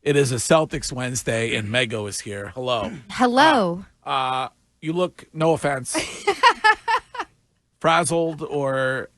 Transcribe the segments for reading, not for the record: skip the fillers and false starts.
It is a Celtics Wednesday, and Mego is here. Hello. Hello. You look, no offense, frazzled or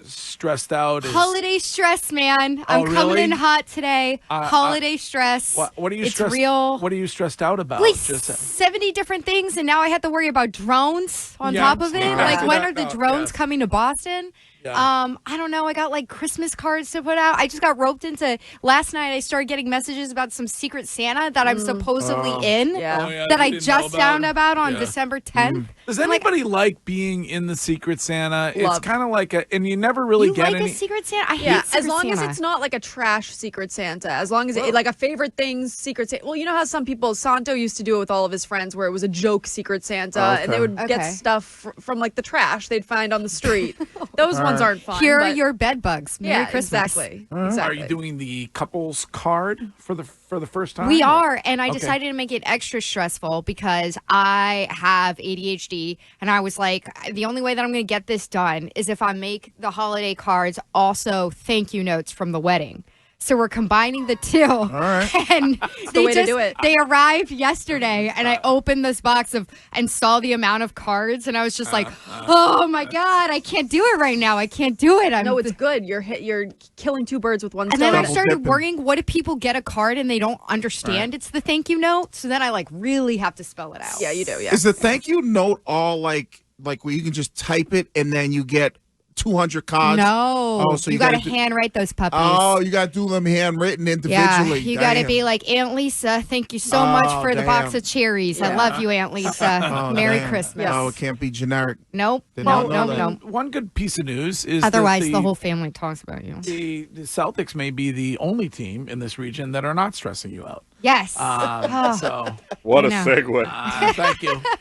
stressed out. Holiday stress, man. I'm coming really? in hot today. Holiday stress. What are you it's stressed? real. What are you stressed out about? Like 70 different things, and now I have to worry about drones on top of it. Like, when are the drones coming to Boston? Yeah. I don't know. I got like Christmas cards to put out. I just got roped into last night. I started getting messages about some Secret Santa that I'm supposedly in that I just found about on December 10th. Does anybody like being in the Secret Santa? It's kind of like and you never really get like any. a Secret Santa? I hate Secret as long Santa. as it's not like a trash Secret Santa. As long as it like a favorite things Secret Santa. Well, you know how some people, Santo used to do it with all of his friends, where it was a joke Secret Santa, and they would get stuff from like the trash they'd find on the street. Those ones aren't fun. Here are your bed bugs. Merry Christmas. Exactly. Are you doing the couples card for the first time? We are, and I decided to make it extra stressful because I have ADHD, and I was like, the only way that I'm going to get this done is if I make the holiday cards also thank you notes from the wedding. So we're combining the two. All right. And the way to do it. They arrived yesterday, and I opened this box and saw the amount of cards, and I was just like, oh my God, I can't do it right now. I can't do it. No, it's good. You're killing two birds with one and stone. then I started worrying, what if people get a card and they don't understand it's the thank you note? So then I like really have to spell it out. Yeah, you do. Yeah. Is the thank you note all like where you can just type it and then you get 200 cards? No. Oh, so you got to handwrite those puppies. Oh, you got to do them handwritten individually. Yeah, you got to be like, Aunt Lisa, thank you so much for the box of cherries. I love you, Aunt Lisa. Merry Christmas. Oh, it can't be generic. Nope. No. One good piece of news is otherwise that the whole family talks about you. The Celtics may be the only team in this region that are not stressing you out. Yes. So what a segue.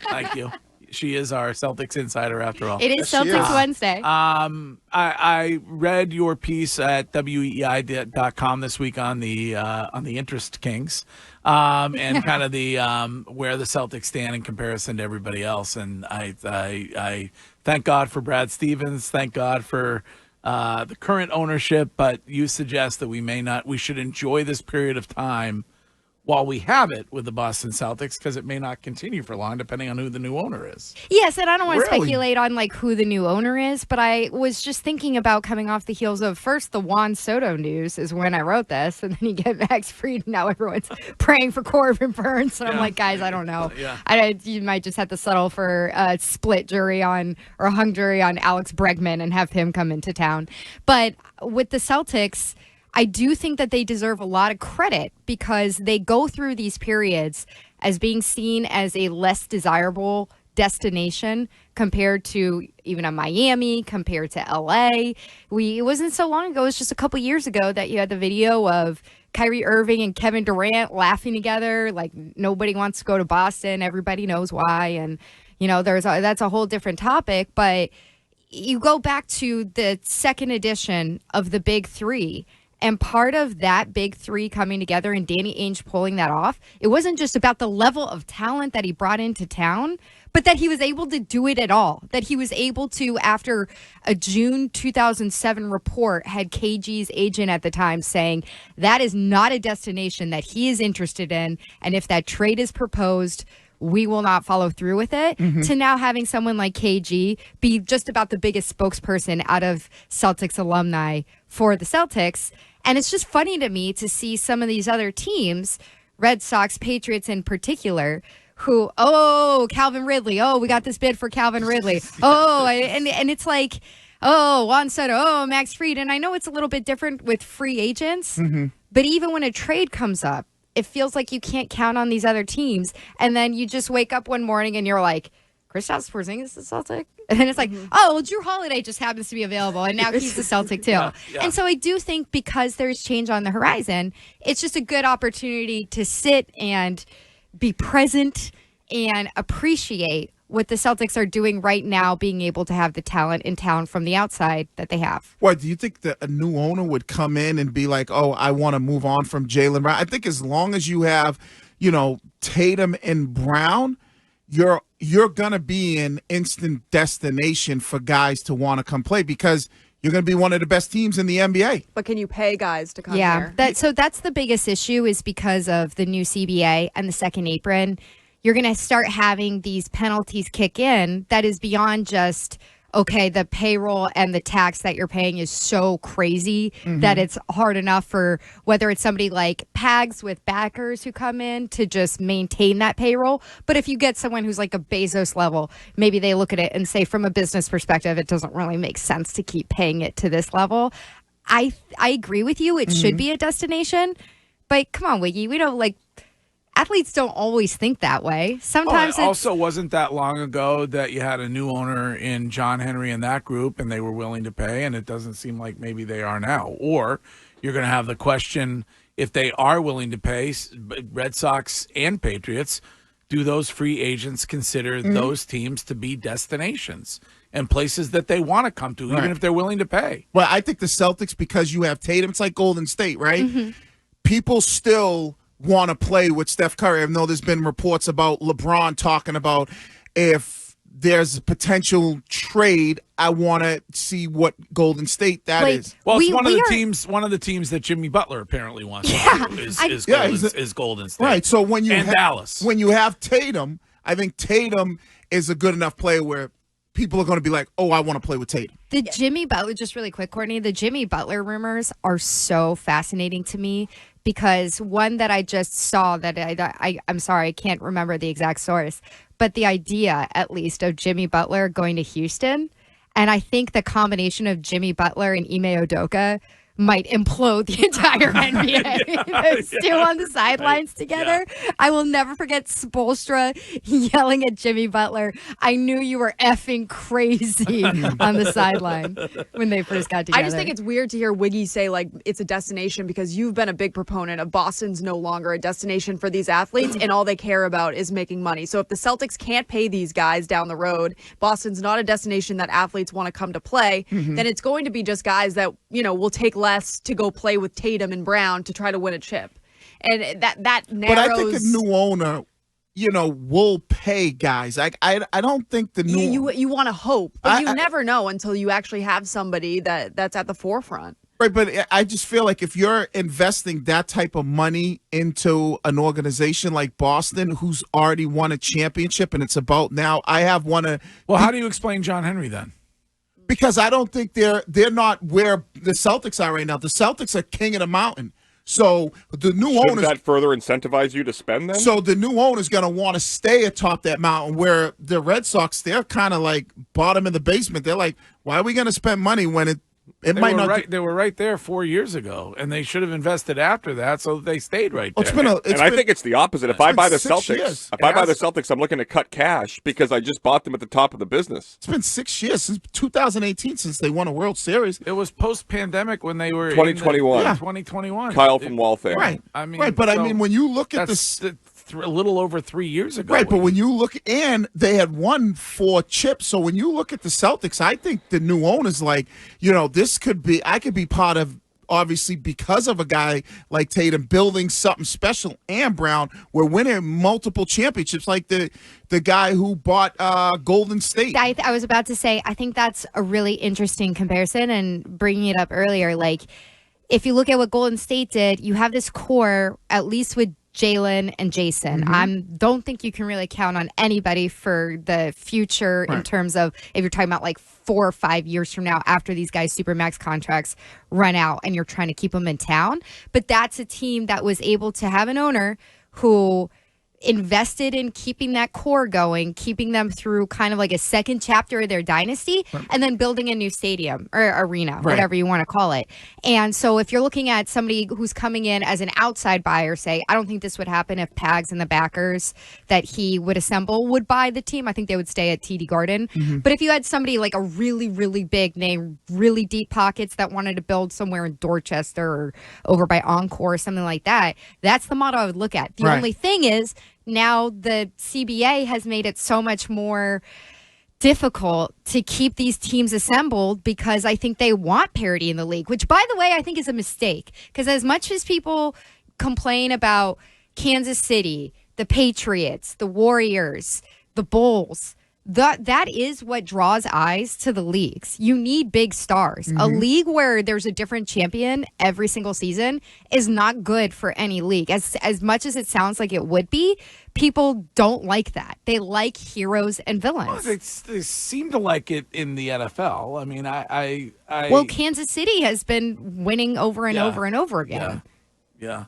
Thank you. She is our Celtics insider after all. It is Celtics Wednesday. I read your piece at weei.com this week on the interest kings, and kind of the where the Celtics stand in comparison to everybody else. And I thank God for Brad Stevens. Thank God for the current ownership. But you suggest that we should enjoy this period of time while we have it with the Boston Celtics, because it may not continue for long, depending on who the new owner is. Yes, and I don't want to speculate on like who the new owner is, but I was just thinking about coming off the heels of first the Juan Soto news is when I wrote this, and then you get Max Fried, and now everyone's praying for Corbin Burns, and I'm like, guys, I don't know. You might just have to settle for a split jury or a hung jury on Alex Bregman and have him come into town. But with the Celtics, I do think that they deserve a lot of credit because they go through these periods as being seen as a less desirable destination compared to even a Miami, compared to LA. It wasn't so long ago, it was just a couple years ago that you had the video of Kyrie Irving and Kevin Durant laughing together, like nobody wants to go to Boston, everybody knows why. And, that's a whole different topic, but you go back to the second edition of the Big Three. And part of that big three coming together and Danny Ainge pulling that off, it wasn't just about the level of talent that he brought into town, but that he was able to do it at all. That he was able to, after a June 2007 report, had KG's agent at the time saying that is not a destination that he is interested in. And if that trade is proposed, we will not follow through with it, to now having someone like KG be just about the biggest spokesperson out of Celtics alumni for the Celtics. And it's just funny to me to see some of these other teams, Red Sox, Patriots in particular, who, Calvin Ridley. Oh, we got this bid for Calvin Ridley. And it's like, Juan Soto, Max Fried. And I know it's a little bit different with free agents, but even when a trade comes up, it feels like you can't count on these other teams. And then you just wake up one morning and you're like, Kristaps Porzingis is Celtic? And then it's like, Drew Holiday just happens to be available, and now he's the Celtic too. Yeah. And so I do think because there's change on the horizon, it's just a good opportunity to sit and be present and appreciate what the Celtics are doing right now, being able to have the talent in town from the outside that they have. What, do you think that a new owner would come in and be like, I want to move on from Jaylen Brown? I think as long as you have, Tatum and Brown, you're going to be an instant destination for guys to want to come play because you're going to be one of the best teams in the NBA. But can you pay guys to come here? Yeah, that's the biggest issue is because of the new CBA and the second apron. You're going to start having these penalties kick in that is beyond just, okay, the payroll and the tax that you're paying is so crazy that it's hard enough for whether it's somebody like Pags with backers who come in to just maintain that payroll. But if you get someone who's like a Bezos level, maybe they look at it and say from a business perspective, it doesn't really make sense to keep paying it to this level. I agree with you. It should be a destination. But come on, Wiggy, we don't athletes don't always think that way. Sometimes it also wasn't that long ago that you had a new owner in John Henry and that group, and they were willing to pay, and it doesn't seem like maybe they are now. Or you're going to have the question, if they are willing to pay, Red Sox and Patriots, do those free agents consider those teams to be destinations and places that they want to come to, even if they're willing to pay? Well, I think the Celtics, because you have Tatum, it's like Golden State, right? People still want to play with Steph Curry. I know there's been reports about LeBron talking about if there's a potential trade, I want to see what Golden State that is. Well, it's one of the teams that Jimmy Butler apparently wants to do is Golden State. Right. So when you Dallas. When you have Tatum, I think Tatum is a good enough player where people are going to be like, oh, I want to play with Tatum. The Jimmy Butler, just really quick, Courtney, the Jimmy Butler rumors are so fascinating to me because one that I just saw that I'm sorry, I can't remember the exact source, but the idea, at least, of Jimmy Butler going to Houston, and I think the combination of Jimmy Butler and Ime Udoka might implode the entire NBA. Those two on the sidelines together. Yeah. I will never forget Spoelstra yelling at Jimmy Butler, I knew you were effing crazy on the sideline when they first got together. I just think it's weird to hear Wiggy say, it's a destination because you've been a big proponent of Boston's no longer a destination for these athletes and all they care about is making money. So if the Celtics can't pay these guys down the road, Boston's not a destination that athletes want to come to play, then it's going to be just guys that, will take less to go play with Tatum and Brown to try to win a chip. And that narrows. But I think a new owner, will pay guys. I don't think the new you want to hope, but you never know until you actually have somebody that's at the forefront. Right, but I just feel like if you're investing that type of money into an organization like Boston, who's already won a championship, and it's about now, I have one of. Well, how do you explain John Henry then? Because I don't think they're not where the Celtics are right now. The Celtics are king of the mountain. So the new owners. Should that further incentivize you to spend then? So the new owner's going to want to stay atop that mountain, where the Red Sox, they're kind of like bottom in the basement. They're like, why are we going to spend money when they were right there 4 years ago, and they should have invested after that, so they stayed right there. I think it's the opposite. If I buy the Celtics, I'm looking to cut cash because I just bought them at the top of the business. It's been 6 years since 2018 since they won a World Series. It was post-pandemic when they were 2021. 2021. Kyle from Waltham. Right. I mean, when you look at a little over 3 years ago. Right, but when you look, and they had won 4 chips, so when you look at the Celtics, I think the new owner's like, I could be part of, obviously, because of a guy like Tatum building something special, and Brown, we're winning multiple championships, like the guy who bought Golden State. I was about to say, I think that's a really interesting comparison, and bringing it up earlier, if you look at what Golden State did, you have this core, at least with Jalen and Jason. I don't think you can really count on anybody for the future in terms of if you're talking about 4 or 5 years from now after these guys' Supermax contracts run out and you're trying to keep them in town. But that's a team that was able to have an owner who invested in keeping that core going, keeping them through kind of like a second chapter of their dynasty, and then building a new stadium or arena, whatever you want to call it. And so if you're looking at somebody who's coming in as an outside buyer, say, I don't think this would happen if Pags and the backers that he would assemble would buy the team. I think they would stay at TD Garden. But if you had somebody like a really, really big name, really deep pockets that wanted to build somewhere in Dorchester or over by Encore or something like that, that's the model I would look at. The only thing is, now the CBA has made it so much more difficult to keep these teams assembled because I think they want parity in the league, which, by the way, I think is a mistake. Because as much as people complain about Kansas City, the Patriots, the Warriors, the Bulls, that is what draws eyes to the leagues. You need big stars. A league where there's a different champion every single season is not good for any league. As much as it sounds like it would be, people don't like that. They like heroes and villains. Well, they seem to like it in the NFL. I mean, well, Kansas City has been winning over and over and over again. Yeah.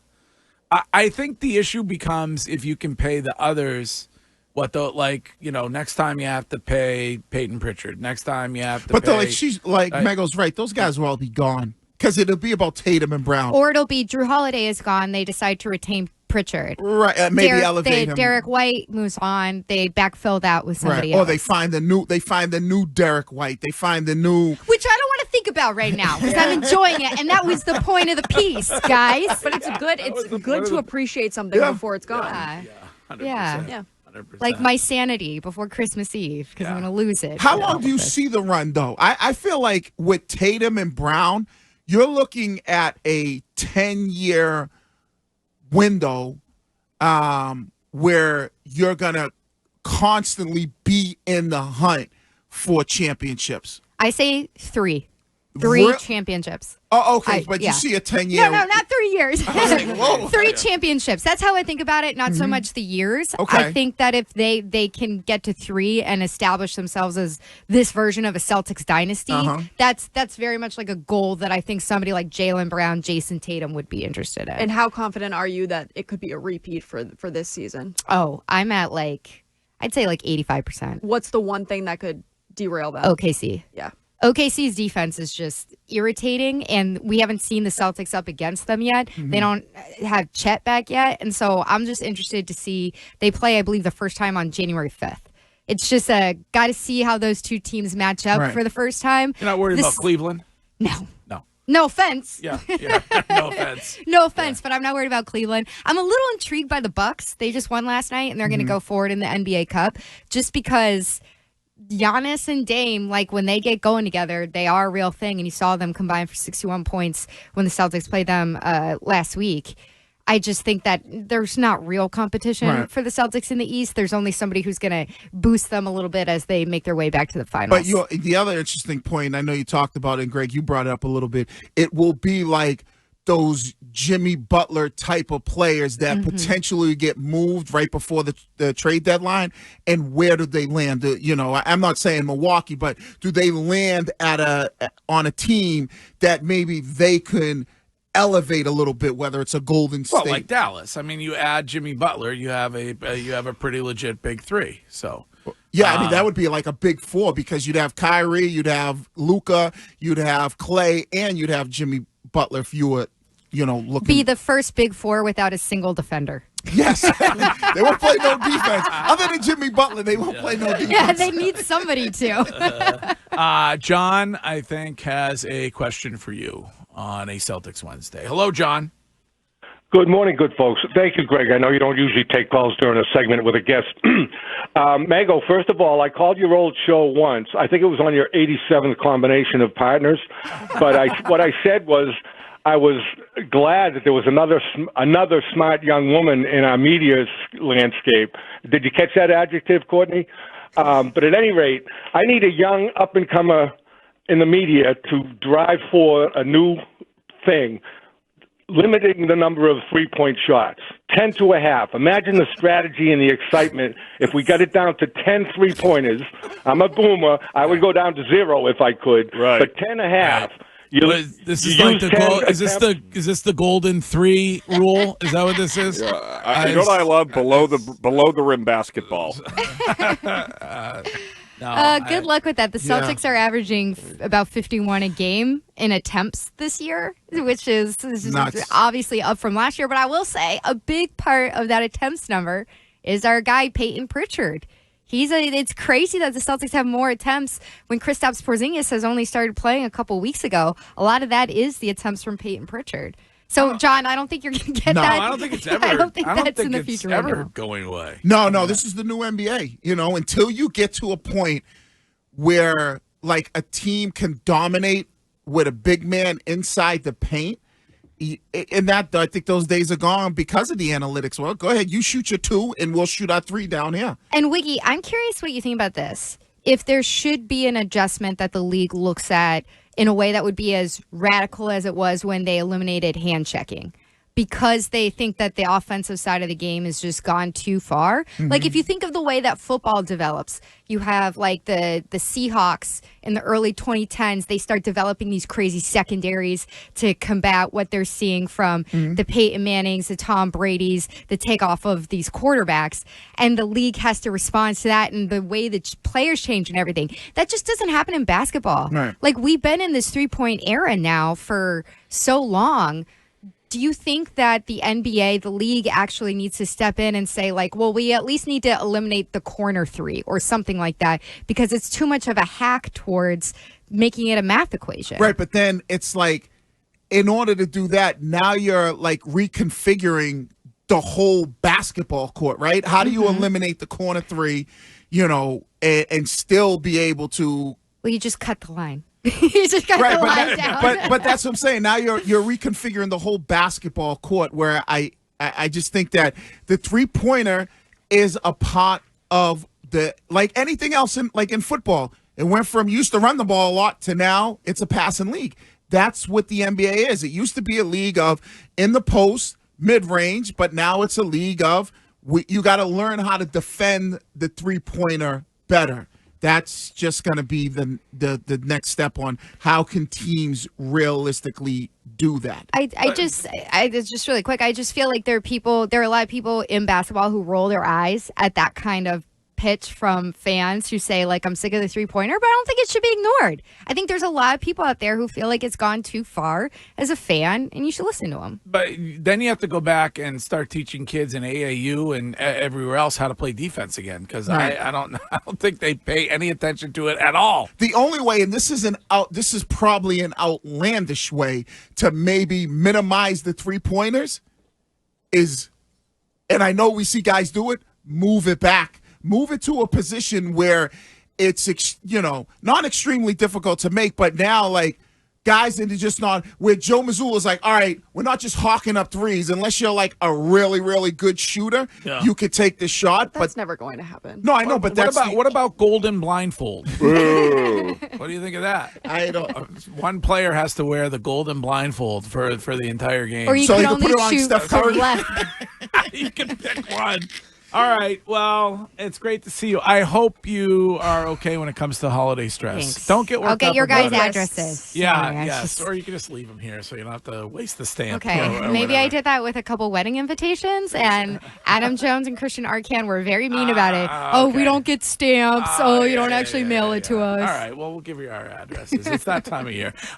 I think the issue becomes if you can pay the others next time you have to pay Peyton Pritchard. Next time you have to But pay... Mego's right. Those guys will all be gone because it'll be about Tatum and Brown. Or it'll be Drew Holiday is gone. They decide to retain Pritchard. Right. Maybe elevate him. Derek White moves on. They backfill that with somebody else. Or they find the new Derek White. They find the new... Which I don't want to think about right now because I'm enjoying it. And that was the point of the piece, guys. But it's good to appreciate something before it's gone. Yeah. 100%. Like my sanity before Christmas Eve because I'm going to lose it. How long do you see the run, though? I feel like with Tatum and Brown, you're looking at a 10-year window where you're going to constantly be in the hunt for championships. I say three championships. Oh, okay, but you see a 10-year. No, not 3 years. Whoa. 3 championships. That's how I think about it, not so much the years. Okay. I think that if they can get to 3 and establish themselves as this version of a Celtics dynasty, that's very much like a goal that I think somebody like Jaylen Brown, Jason Tatum would be interested in. And how confident are you that it could be a repeat for this season? Oh, I'm at I'd say 85%. What's the one thing that could derail that? OKC. Yeah. OKC's defense is just irritating, and we haven't seen the Celtics up against them yet. They don't have Chet back yet, and so I'm just interested to see. They play, I believe, the first time on January 5th. It's just got to see how those two teams match up for the first time. You're not worried about Cleveland? No. No offense. Yeah. No offense. No offense, but I'm not worried about Cleveland. I'm a little intrigued by the Bucks. They just won last night, and they're going to go forward in the NBA Cup just because Giannis and Dame, when they get going together, they are a real thing. And you saw them combine for 61 points when the Celtics played them last week. I just think that there's not real competition for the Celtics in the East. There's only somebody who's going to boost them a little bit as they make their way back to the finals. But the other interesting point, I know you talked about it, and Greg, you brought it up a little bit, it will be like those Jimmy Butler type of players that potentially get moved right before the trade deadline, and where do they land? I'm not saying Milwaukee, but do they land on a team that maybe they can elevate a little bit, whether it's a Golden State? Well, like Dallas. I mean, you add Jimmy Butler, you have a pretty legit big three. So yeah, I mean that would be like a big 4 because you'd have Kyrie, you'd have Luka, you'd have Clay, and you'd have Jimmy Butler if you were looking. Be the first big 4 without a single defender. Yes. They won't play no defense. Other than Jimmy Butler, they won't play no defense. Yeah, they need somebody to. John, I think, has a question for you on a Celtics Wednesday. Hello, John. Good morning, good folks. Thank you, Greg. I know you don't usually take calls during a segment with a guest. Mego, first of all, I called your old show once. I think it was on your 87th combination of partners. But what I said was, I was glad that there was another smart young woman in our media landscape. Did you catch that adjective, Courtney? But at any rate, I need a young up-and-comer in the media to drive for a new thing, limiting the number of three-point shots, 10 to a half. Imagine the strategy and the excitement if we got it down to 10 three-pointers. I'm a boomer. I would go down to 0 if I could. Right. But 10 and a half. Is this the golden 3 rule? Is that what this is? Yeah, I love below the rim basketball. Good luck with that. The Celtics are averaging about 51 a game in attempts this year, which is obviously up from last year. But I will say a big part of that attempts number is our guy Peyton Pritchard. It's crazy that the Celtics have more attempts when Kristaps Porzingis has only started playing a couple weeks ago. A lot of that is the attempts from Peyton Pritchard. So, John, I don't think you're going to get that. No, I don't think it's ever. I don't think that's in the it's future ever right now. going away. No, this is the new NBA. Until you get to a point where a team can dominate with a big man inside the paint, and that I think those days are gone because of the analytics. Well, go ahead, you shoot your 2, and we'll shoot our 3 down here. And Wiggy, I'm curious what you think about this. If there should be an adjustment that the league looks at in a way that would be as radical as it was when they eliminated hand checking, because they think that the offensive side of the game has just gone too far. Mm-hmm. Like, if you think of the way that football develops, you have, like, the Seahawks in the early 2010s, they start developing these crazy secondaries to combat what they're seeing from the Peyton Mannings, the Tom Brady's, the takeoff of these quarterbacks. And the league has to respond to that and the way that players change and everything. That just doesn't happen in basketball. Right. Like, we've been in this three-point era now for so long. Do you think that the NBA, the league, actually needs to step in and say, like, well, we at least need to eliminate the corner 3 or something like that because it's too much of a hack towards making it a math equation? Right, but then it's like, in order to do that, now you're, like, reconfiguring the whole basketball court, right? How do you eliminate the corner 3, and still be able to... Well, you just cut the line. You just got the line down. But that's what I'm saying. Now you're reconfiguring the whole basketball court, where I just think that the 3-pointer is a part of the, like anything else in football. It went from used to run the ball a lot to now it's a passing league. That's what the NBA is. It used to be a league of in the post, mid-range, but now it's a league of you got to learn how to defend the 3-pointer better. That's just going to be the next step on how can teams realistically do that. It's just really quick. I just feel like there are a lot of people in basketball who roll their eyes at that kind of pitch from fans who say, like, I'm sick of the 3-pointer, but I don't think it should be ignored. I think there's a lot of people out there who feel like it's gone too far as a fan, and you should listen to them. But then you have to go back and start teaching kids in AAU and everywhere else how to play defense again, because I don't think they pay any attention to it at all. The only way, and this is probably an outlandish way to maybe minimize the 3-pointers, is, and I know we see guys do it, move it back. Move it to a position where it's, not extremely difficult to make, but now, like, guys that are just not, where Joe Mazzulla's like, all right, we're not just hawking up threes. Unless you're, like, a really, really good shooter, you could take the shot. That's never going to happen. No, I know, but what about golden blindfold? What do you think of that? I don't. One player has to wear the golden blindfold for the entire game. Or you can only shoot from left. You can pick one. All right. Well, it's great to see you. I hope you are okay when it comes to holiday stress. Thanks. Don't get worked up. I'll get your guys' about it. addresses. Yeah, yes. Or you can just leave them here so you don't have to waste the stamp. Okay. Or Maybe whatever. I did that with a couple wedding invitations, and Adam Jones and Christian Arcan were very mean about it. Oh, we don't get stamps. You don't actually mail it to us. All right. Well, we'll give you our addresses. It's that time of year.